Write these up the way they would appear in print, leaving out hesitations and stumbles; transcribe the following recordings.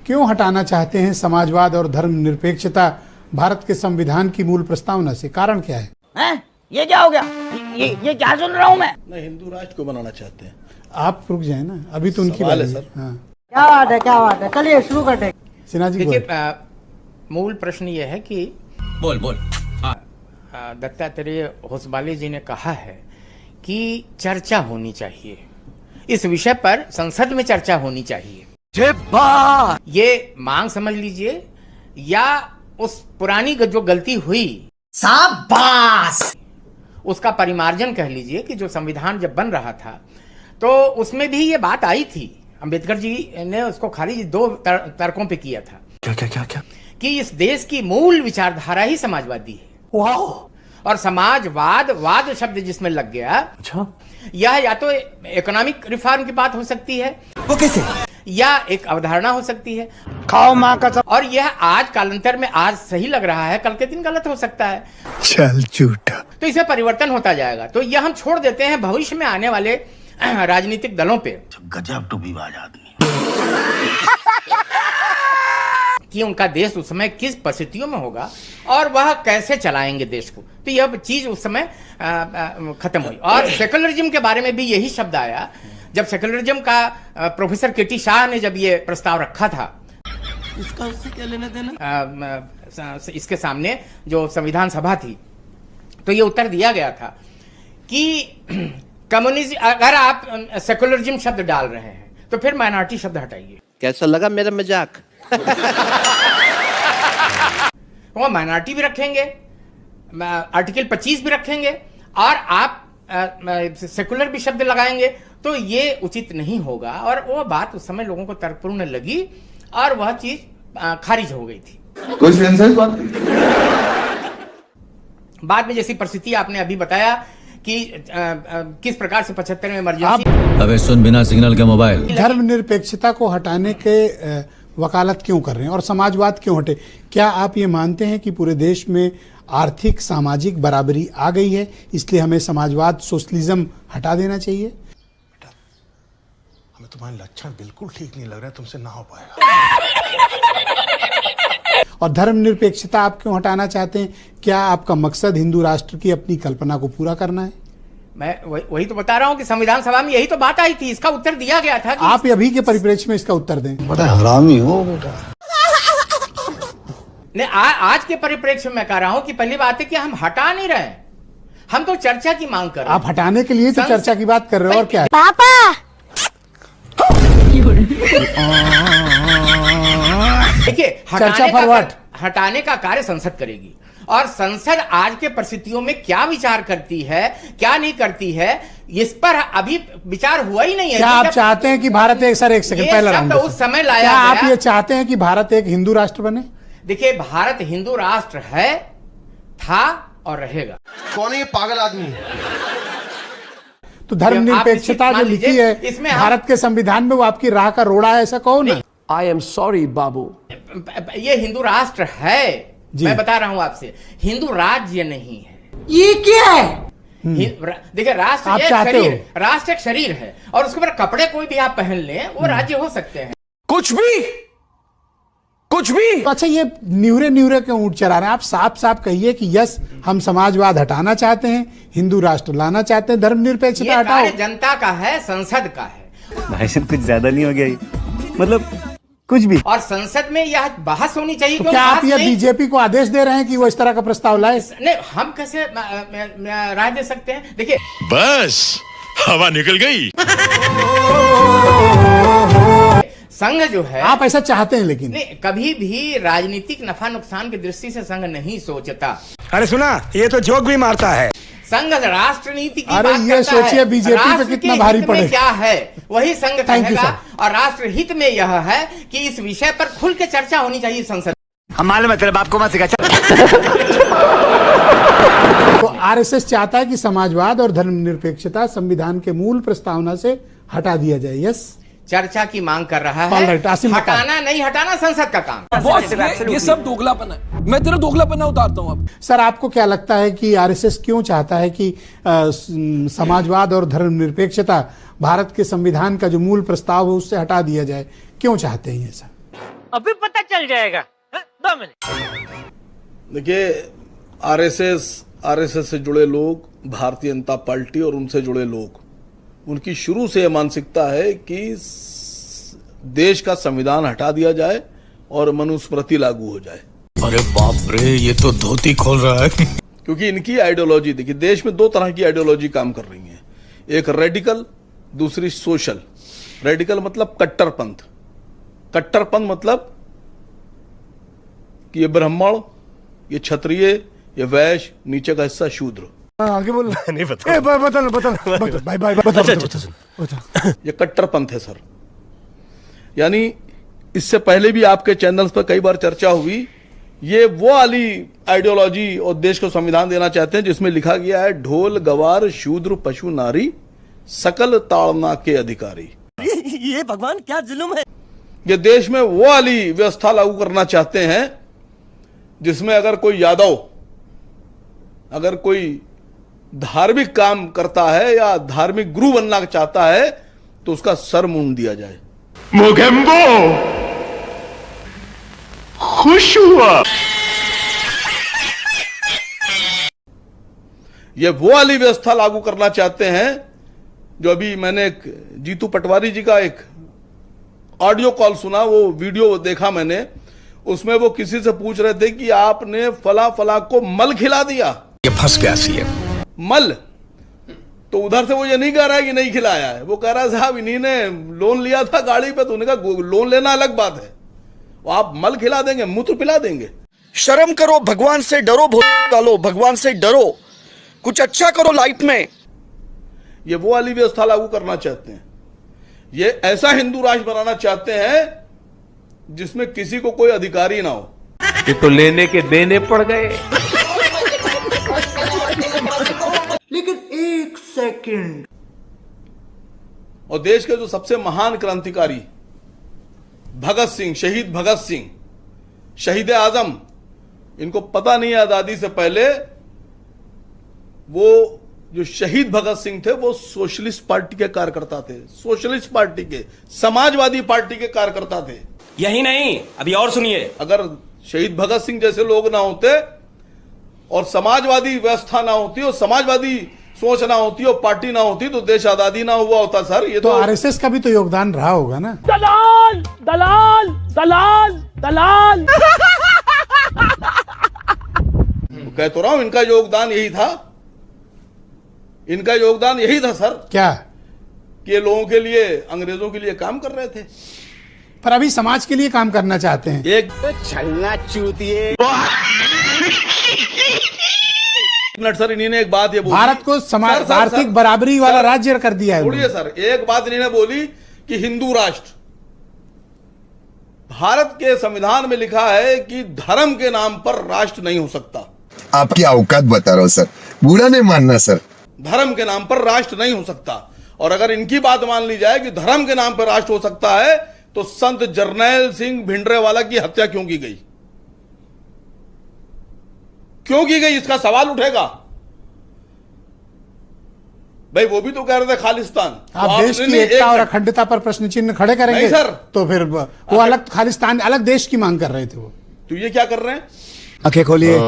क्यों हटाना चाहते हैं समाजवाद और धर्मनिरपेक्षता भारत के संविधान की मूल प्रस्तावना से? कारण क्या है? ये क्या हो गया? ये क्या सुन रहा हूँ मैं? हिंदू राष्ट्र को बनाना चाहते हैं। आप रुक जाए ना, अभी तो उनकी बात है सर। हाँ। क्या बात है, चलिए शुरू करते हैं। सिन्हा जी देखिए, मूल प्रश्न ये है कि बोल दत्तात्रेय होसबाले जी ने कहा है कि चर्चा होनी चाहिए, इस विषय पर संसद में चर्चा होनी चाहिए। ये मांग समझ लीजिए या उस पुरानी जो गलती हुई शाबाश, उसका परिमार्जन कह लीजिए कि जो संविधान जब बन रहा था तो उसमें भी ये बात आई थी। अंबेडकर जी ने उसको खारिज दो तर्कों पे किया था। क्या कि इस देश की मूल विचारधारा ही समाजवादी है। वाह। और समाजवाद, वाद शब्द जिसमें लग गया, अच्छा, यह या तो इकोनॉमिक रिफॉर्म की बात हो सकती है, वो कैसे? या एक अवधारणा हो सकती है। खाओ माँ कसम। और यह आज कालांतर में आज सही लग रहा है, कल के दिन गलत हो सकता है। चल झूठा। तो इसमें परिवर्तन होता जाएगा। तो यह हम छोड़ देते हैं भविष्य में आने वाले राजनीतिक दलों पे गजब टूबीबाज आदमी कि उनका देश उस समय किस परिस्थितियों में होगा और वह कैसे चलाएंगे देश को। तो यह चीज उस समय खत्म हुई। और सेकुलरिज्म के बारे में भी यही शब्द आया जब सेकुलरिज्म का प्रोफेसर केटी शाह ने जब ये प्रस्ताव रखा था। इसका उससे क्या लेना देना? इसके सामने जो संविधान सभा थी, तो ये उत्तर दिया गया था कि कम्युनिज्म, अगर आप सेकुलरिज्म शब्द डाल रहे हैं तो फिर माइनॉरिटी शब्द हटाइए। कैसा लगा मेरा मजाक? वो माइनॉरिटी भी रखेंगे, आर्टिकल 25 भी रखेंगे और आप सेकुलर भी शब्द लगाएंगे, तो ये उचित नहीं होगा। और वो बात उस समय लोगों को तर्कपूर्ण लगी और वह चीज खारिज हो गई थी। कोई सेंसेस बात? बाद में जैसी परिस्थिति आपने अभी बताया कि किस प्रकार से 75 में इमरजेंसी। अबे सुन, बिना सिग्नल के मोबाइल। धर्मनिरपेक्षता को हटाने के वकालत क्यों कर रहे हैं और समाजवाद क्यों हटे? क्या आप ये मानते हैं कि पूरे देश में आर्थिक सामाजिक बराबरी आ गई है, इसलिए हमें समाजवाद सोशलिज्म हटा देना चाहिए? बेटा, हमें तुम्हारे लक्षण बिल्कुल ठीक नहीं लग रहे, तुमसे ना हो पाएगा। और धर्मनिरपेक्षता आप क्यों हटाना चाहते हैं? क्या आपका मकसद हिंदू राष्ट्र की अपनी कल्पना को पूरा करना है? मैं वही तो बता रहा हूं कि संविधान सभा में यही तो बात आई थी, इसका उत्तर दिया गया था कि आप अभी के परिप्रेक्ष्य में इसका उत्तर दें। बड़ा हरामी हो बेटा। आज के परिप्रेक्ष्य में मैं कह रहा हूं कि पहली बात है कि हम हटा नहीं रहे हैं, हम तो चर्चा की मांग कर रहे हैं। आप हटाने के लिए तो चर्चा की बात कर रहे हो, और क्या है? पापा। देखिए, हटाने का कार्य संसद करेगी और संसद आज के परिस्थितियों में क्या विचार करती है, क्या नहीं करती है, इस पर अभी विचार हुआ ही नहीं है। क्या आप चाहते हैं कि भारत एक सेकंड पहला राउंड उस समय लाया क्या गया? आप ये चाहते हैं कि भारत एक हिंदू राष्ट्र बने? देखिए, भारत हिंदू राष्ट्र है, था और रहेगा। कौन है ये पागल आदमी? तो धर्मनिरपेक्षता जो लिखी है इसमें भारत के संविधान में, वो आपकी राह का रोड़ा है, ऐसा कौन है? आई एम सॉरी बाबू, ये हिंदू राष्ट्र है। मैं बता रहा हूं आपसे, हिंदू राज्य नहीं है। ये क्या है? देखिए, राष्ट्र आप एक चाहते शरीर, हो? राष्ट्र एक शरीर है और उसके ऊपर कपड़े कोई भी आप पहन लें, वो राज्य हो सकते हैं। कुछ भी। तो अच्छा, ये न्यूरे क्यों ऊंट चढ़ा रहे हैं? आप साफ साफ कहिए कि यस, हम समाजवाद हटाना चाहते हैं, हिंदू राष्ट्र लाना चाहते हैं, धर्मनिरपेक्षता ये हटाओ। कार्य जनता का है, संसद का है। भाई साहब, कुछ ज्यादा नहीं हो गया ये? मतलब कुछ भी। और संसद में यह बहस होनी चाहिए। तो क्या आप ये बीजेपी को आदेश दे रहे हैं कि वो इस तरह का प्रस्ताव लाए? नहीं, हम कैसे राय दे सकते हैं? देखिए, बस हवा निकल गई। संघ जो है, आप ऐसा चाहते हैं, लेकिन नहीं, कभी भी राजनीतिक नफा नुकसान की दृष्टि से संघ नहीं सोचता। अरे सुना, ये तो जोक भी मारता है। संघ राष्ट्र नीति की अरे बात ये करता सोचिए है। बीजेपी पे राष्ट्र कितना के भारी हित में पड़े। क्या है वही संघ Thank you, कहेगा। sir। और राष्ट्र हित में यह है कि इस विषय पर खुल के चर्चा होनी चाहिए संसद। हम मालूम है, तेरे बाप को मत सिखा। तो आरएसएस चाहता है कि समाजवाद और धर्मनिरपेक्षता संविधान के मूल प्रस्तावना से हटा दिया जाए। यस, चर्चा की मांग कर रहा All है। right, आसिम हटाना नहीं हटाना संसद का काम। बॉस, ये सब दोगलापन है। मैं तेरा दोगलापन उतारता हूँ अब। सर, आपको क्या लगता है कि आरएसएस क्यों चाहता है कि समाजवाद और धर्मनिरपेक्षता भारत के संविधान का जो मूल प्रस्ताव है उससे हटा दिया जाए? क्यों चाहते हैं ये सर? अभी पता चल जाएगा 2 मिनट। देखिए, आरएसएस से जुड़े लोग, भारतीय जनता पार्टी और उनसे जुड़े लोग, उनकी शुरू से यह मानसिकता है कि देश का संविधान हटा दिया जाए और मनुस्मृति लागू हो जाए। अरे बाप रे, ये तो धोती खोल रहा है। क्योंकि इनकी आइडियोलॉजी, देखिए देश में 2 तरह की आइडियोलॉजी काम कर रही है, एक रेडिकल, दूसरी सोशल। रेडिकल मतलब कट्टरपंथ, कट्टरपंथ मतलब कि ये ब्राह्मण, ये क्षत्रिय, ये वैश्य, नीचे का हिस्सा शूद्र। आगे बोल। नहीं बता बता। ये कट्टरपंथ है सर। यानी इससे पहले भी आपके चैनल्स पर कई बार चर्चा हुई, ये वो वाली आइडियोलॉजी और देश को संविधान देना चाहते हैं जिसमें लिखा गया है ढोल गवार शूद्र पशु नारी सकल ताड़ना के अधिकारी। ये भगवान क्या जुल्म है। ये देश में वो वाली व्यवस्था लागू करना चाहते हैं जिसमें अगर कोई यादव, अगर कोई धार्मिक काम करता है या धार्मिक गुरु बनना चाहता है तो उसका सर मूंड दिया जाए। मोगेम्बो खुश हुआ। ये वो वाली व्यवस्था लागू करना चाहते हैं जो अभी मैंने एक जीतू पटवारी जी का एक ऑडियो कॉल सुना, वो वीडियो देखा मैंने, उसमें वो किसी से पूछ रहे थे कि आपने फला फला को मल खिला दिया। ये फंस गया सीएम। मल, तो उधर से वो ये नहीं कह रहा है कि नहीं खिलाया है, वो कह रहा है साहब इन्हीं ने लोन लिया था गाड़ी पे, तो उन्होंने कहा लोन लेना अलग बात है, वो आप मल खिला देंगे, मूत्र पिला देंगे। शर्म करो, भगवान से डरो, डालो भगवान से डरो, कुछ अच्छा करो लाइफ में। ये वो वाली व्यवस्था लागू करना चाहते हैं। ये ऐसा हिंदू राष्ट्र बनाना चाहते हैं जिसमें किसी को कोई अधिकारी ना हो। ये तो लेने के देने पड़ गए। लेकिन 1 सेकंड, और देश के जो सबसे महान क्रांतिकारी भगत सिंह, शहीद भगत सिंह, शहीद आजम, इनको पता नहीं है आजादी से पहले वो जो शहीद भगत सिंह थे वो सोशलिस्ट पार्टी के कार्यकर्ता थे, सोशलिस्ट पार्टी के, समाजवादी पार्टी के कार्यकर्ता थे। यही नहीं, अभी और सुनिए। अगर शहीद भगत सिंह जैसे लोग ना होते और समाजवादी व्यवस्था ना होती और समाजवादी सोच ना होती और पार्टी ना होती तो देश आजादी ना हुआ होता सर। ये तो आरएसएस का भी तो योगदान रहा होगा ना। दलाल दलाल दलाल दलाल। कह तो रहा हूं, इनका योगदान यही था, इनका योगदान यही था सर, क्या कि ये लोगों के लिए, अंग्रेजों के लिए काम कर रहे थे। पर अभी समाज के लिए काम करना चाहते हैं। एक मिनट सर, इन्होंने एक बात ये बोली, भारत को समाज सर, आर्थिक बराबरी वाला राज्य कर दिया है। छोड़िए सर, एक बात इन्होंने बोली कि हिंदू राष्ट्र। भारत के संविधान में लिखा है कि धर्म के नाम पर राष्ट्र नहीं हो सकता। आपकी औकात बता रहा हूं सर, बुरा नहीं मानना सर। धर्म के नाम पर राष्ट्र नहीं हो सकता। और अगर इनकी बात मान ली जाए कि धर्म के नाम पर राष्ट्र हो सकता है तो संत जरनैल सिंह भिंडरेवाला की हत्या क्यों की गई, क्यों की गई, इसका सवाल उठेगा। भाई वो भी तो कह रहे थे खालिस्तान। आप देश की एकता और अखंडता पर प्रश्न चिन्ह खड़े करेंगे नहीं सर, तो फिर वो अलग खालिस्तान, अलग देश की मांग कर रहे थे वो। तो ये क्या कर रहे हैं? आंखें खोलिए,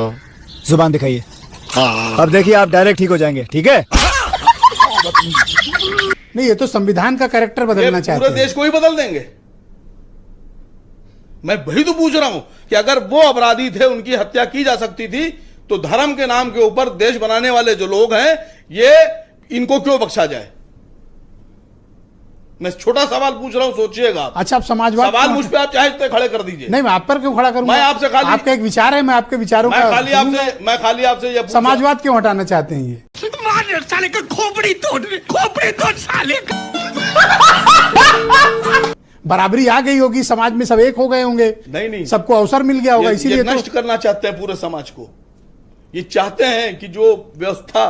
जुबान दिखाइए। अब देखिए आप डायरेक्ट ठीक हो जाएंगे, ठीक है? नहीं, ये तो संविधान का कैरेक्टर बदलना चाहते हैं। पूरे देश को ही बदल देंगे। मैं वही तो पूछ रहा हूं कि अगर वो अपराधी थे, उनकी हत्या की जा सकती थी, तो धर्म के नाम के ऊपर देश बनाने वाले जो लोग हैं, ये इनको क्यों बख्शा जाए? मैं छोटा सवाल पूछ रहा हूं, सोचिएगा। अच्छा, आप समाजवाद, सवाल मुझ पे आप चाहे खड़े कर दीजिए। नहीं, मैं आप पर क्यों खड़ा करूंगा? मैं आपसे खाली, आपका एक विचार है, मैं आपके विचारों मैं खाली आपसे ये समाजवाद क्यों हटाना चाहते हैं? ये साले का खोपड़ी तोड़ साले का। बराबरी आ गई होगी समाज में, सब एक हो गए होंगे। नहीं, सबको अवसर मिल गया होगा, इसीलिए नष्ट करना चाहते हैं पूरे समाज को। ये चाहते हैं कि जो व्यवस्था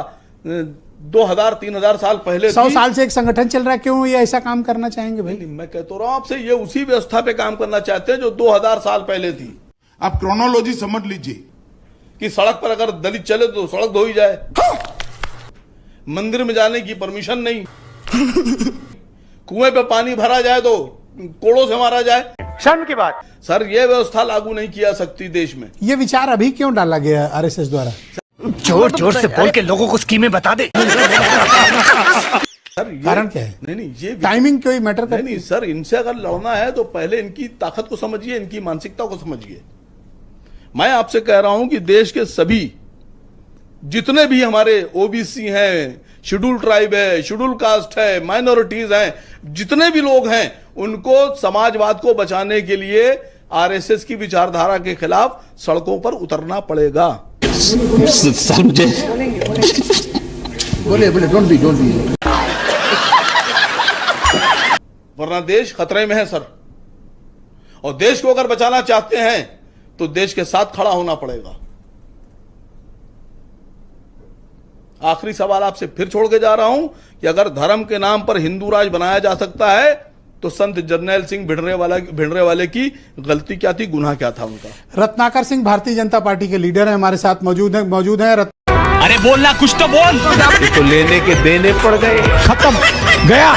2000-3000 साल पहले 100 साल से एक संगठन चल रहा है, क्यों ये ऐसा काम करना चाहेंगे भाई? मैं कहता रहा हूं आपसे, ये उसी व्यवस्था पे काम करना चाहते हैं जो 2000 साल पहले थी। आप क्रोनोलॉजी समझ लीजिए कि सड़क पर अगर दलित चले तो सड़क धोई जाए, मंदिर में जाने की परमिशन नहीं, कुएं पे पानी भरा जाए तो कोड़ों से मारा जाए। शर्म की बात। सर ये व्यवस्था लागू नहीं की जा सकती देश में। ये विचार अभी क्यों डाला गया आरएसएस द्वारा? जोर जोर से बोल के लोगों को स्कीमें बता दे। सर कारण क्या है? नहीं ये टाइमिंग कोई मैटर करती नहीं सर, इनसे अगर लड़ना है तो पहले इनकी ताकत को समझिए, इनकी मानसिकता को समझिए। मैं आपसे कह रहा हूं कि देश के सभी जितने भी हमारे ओबीसी हैं, शेड्यूल ट्राइब है, शेड्यूल कास्ट है, माइनॉरिटीज हैं, जितने भी लोग हैं, उनको समाजवाद को बचाने के लिए आरएसएस की विचारधारा के खिलाफ सड़कों पर उतरना पड़ेगा। सर मुझे बोले डोंट बी वरना देश खतरे में है सर, और देश को अगर बचाना चाहते हैं तो देश के साथ खड़ा होना पड़ेगा। आखिरी सवाल आपसे फिर छोड़ के जा रहा हूं कि अगर धर्म के नाम पर हिंदू राज बनाया जा सकता है तो संत जरनैल सिंह भिंडरे वाले की गलती क्या थी, गुनाह क्या था उनका? रत्नाकर सिंह भारतीय जनता पार्टी के लीडर हैं, हमारे साथ मौजूद हैं। अरे बोलना कुछ तो बोल। तो लेने के देने पड़ गए, खत्म गया।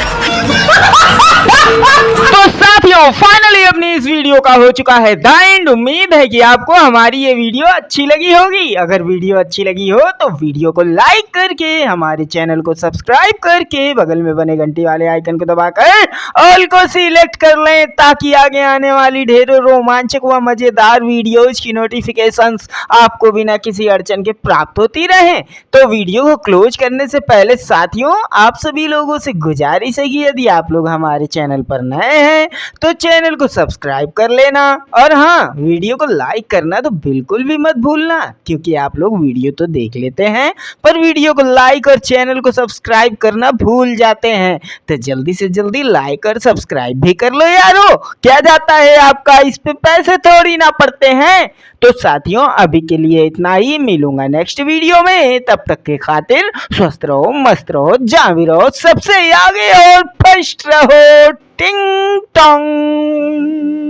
तो साथियों फाइनली अपनी इस वीडियो का हो चुका है द एंड। उम्मीद है कि आपको हमारी ये वीडियो अच्छी लगी होगी। अगर वीडियो अच्छी लगी हो तो वीडियो को लाइक करके हमारे चैनल को सब्सक्राइब करके बगल में बने घंटी वाले आइकन को दबाकर ऑल को सिलेक्ट कर लें, ताकि आगे आने वाली ढेरों रोमांचक व मजेदार वीडियोज की नोटिफिकेशंस आपको बिना किसी अड़चन के प्राप्त होती रहे। तो वीडियो को क्लोज करने से पहले साथियों आप सभी लोगों से गुजारिश है कि यदि आप लोग हमारे चैनल पर नए हैं तो चैनल को सब्सक्राइब कर लेना, और हाँ वीडियो को लाइक करना तो बिल्कुल भी मत भूलना, क्योंकि आप लोग वीडियो तो देख लेते हैं पर वीडियो को लाइक और चैनल को सब्सक्राइब करना भूल जाते हैं। तो जल्दी से जल्दी लाइक और सब्सक्राइब भी कर लो यारो, क्या जाता है आपका, इस पे पैसे थोड़ी ना पड़ते हैं। तो साथियों अभी के लिए इतना ही, मिलूंगा नेक्स्ट वीडियो में, तब तक के खातिर स्वस्थ रहो, मस्त रहो, जावी रहो, सबसे आगे और फर्स्ट रहो। टिंग टोंग।